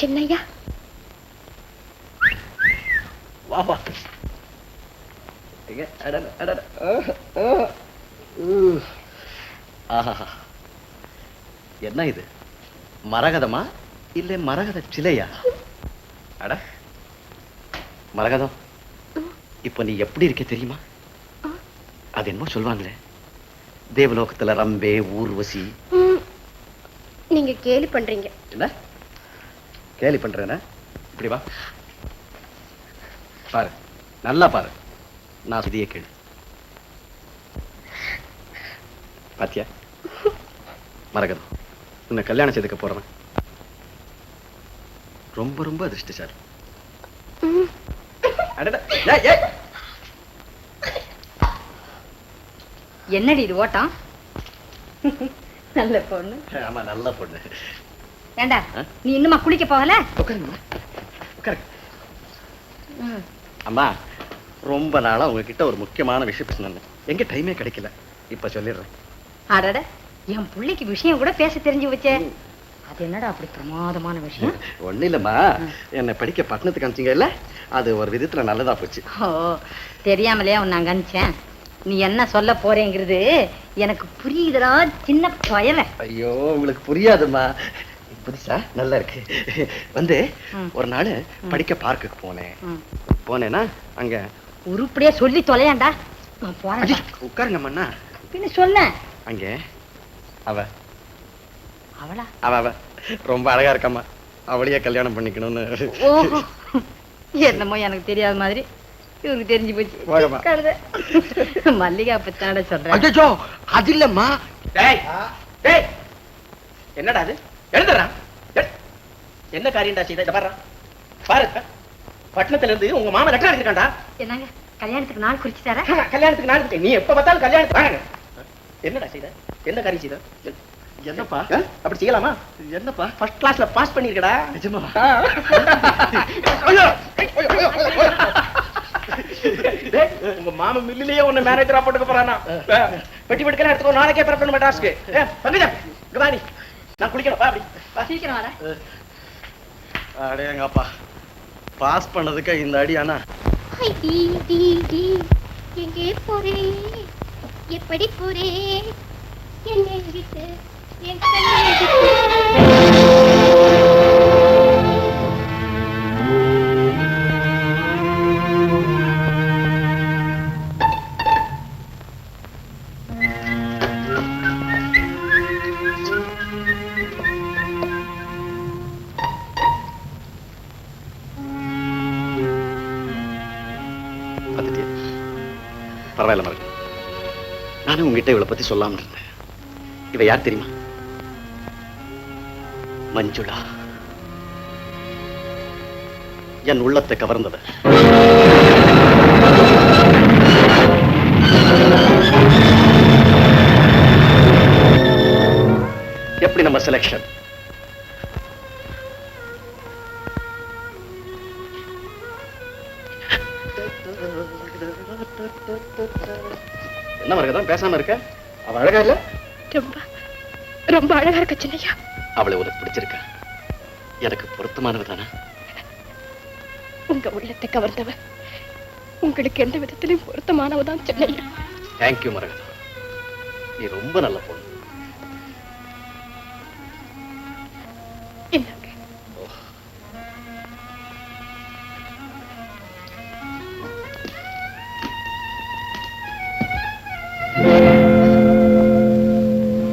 சின்னையா வா வா. என்ன இது, மரகதமா இல்ல மரகத சிலையா? அட மரகதம், இப்ப நீ எப்படி இருக்க தெரியுமா? அது என்னமோ சொல்லுவாங்களே, தேவலோகத்துல ரம்பே ஊர்வசி. நீங்க கேலி பண்றீங்க. என்ன கேலி பண்றேன்னா? இப்படி வா பாரு, நல்லா பாரு, நான் சுதிய கேளு. பாத்தியா மரகதம், உன்னை கல்யாணம் செய்துக்க போறவன் ரொம்ப ரொம்ப அதிர்ஷ்டசாலி. என்னடி இது ஓட்டம்? நல்ல பொண்ணு. ஆமா நல்ல பொண்ணு. ஏண்டா நீ இன்னுமா குளிக்க போகல? அம்மா, ரொம்ப நாளா உங்ககிட்ட ஒரு முக்கியமான விஷயம் பேசணும், எங்க டைமே கிடைக்கல, இப்ப சொல்லிடுறேன். அடட, என் பிள்ளைக்கு விஷயம் கூட பேச தெரிஞ்சு வச்சே. அது என்னடா அப்படி பிரமாதமான விஷயம்? ஒண்ணு இல்லம்மா, என்னை படிக்க பட்டணத்துக்கு அனுப்பிச்சிங்க இல்ல, அது ஒரு விதத்துல நல்லதா போச்சு. ஓ, தெரியாமலையா உன்னை அங்க அனுப்பிச்சேன். நீ என்ன சொல்ல போறேங்கிறது எனக்கு புரியுதுடா சின்ன பயல. ஐயோ, உங்களுக்கு புரியாதுமா, புதுசா நல்லா இருக்கு. வந்து ஒரு நாள் படிக்க பார்க்குக்கு போனேன்னா அங்க உருப்படியா சொல்லி தொலையாண்டா. உட்காருங்க மண்ணா. பின்ன சொல்ல. அங்க அவ அவளா? அவ ரொம்ப அழகா இருக்கம்மா, அவளையே கல்யாணம் பண்ணிக்கணும்னு. ஓஹோ, என்னமோ எனக்கு தெரியாத மாதிரி இவருக்கு தெரிஞ்சு போச்சு. மல்லிகா பத்தாட சொல்றேன். அது இல்லம்மா. என்னடா அது, எழுதுறான். என்ன காரியம்டா செய்த? பாரு பாரு, பட்டணத்துல இருந்து உங்க மாமா லெட்டர் எழுதிருக்காண்டா. என்னங்க கல்யாணத்துக்கு நாள் குறிச்சிட்டாரா? கல்யாணத்துக்கு நாள், நீ எப்ப பார்த்தாலும் கல்யாணத்துக்கு. என்னடா செய்த, என்ன காரியம் செய்த? என்னப்பா அப்படி செய்யலாமா? என்னப்பா ஃபர்ஸ்ட் கிளாஸ்ல பாஸ் பண்ணிருக்கடா. நிஜமா? உங்க மாமா மில்லிலேயே உன்னை மேனேஜரா போட்டுக்க போறானா? பெட்டி பெட்டுக்கெல்லாம் எடுத்துக்கோ, நாளைக்கே பிறக்கணும் டாஸ்க்கு. பங்கஜா இங்க வா, நீ நான் குளிக்கணும், வா அப்படி சீக்கிரம் வர. அடேங்கப்பா, பாஸ் பண்ணதுக்கு இந்த அடி. ஆனா எங்கே போறேன், எப்படி போறேன், என்னை விட்டு என் கண்ணை விட்டு. பரவாயில்ல மரகதம், நானும் உங்ககிட்ட இவளை பத்தி சொல்லாம இருந்தேன். இவ யார் தெரியுமா? மஞ்சுளா, என் உள்ளத்தை கவர்ந்தது. எப்படி நம்ம செலக்ஷன்? என்ன மரகதம் பேசாம இருக்க? அவ அழகா இல்ல? ரொம்ப ரொம்ப அழகா இருக்க சின்னையா. அவளை உனக்கு பிடிச்சிருக்க? எனக்கு பொருத்தமானவதானா? உங்க உள்ளத்தை கவர்ந்தவ உங்களுக்கு எந்த விதத்திலும் பொருத்தமானவதான் சின்னையா. தேங்க்யூ மரகதம், நீ ரொம்ப நல்ல பொண்ணு. என்னங்க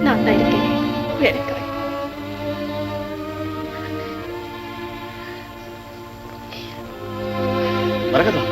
நான் தான் இருக்கேன், வேலைக்காரி. மரகதம்,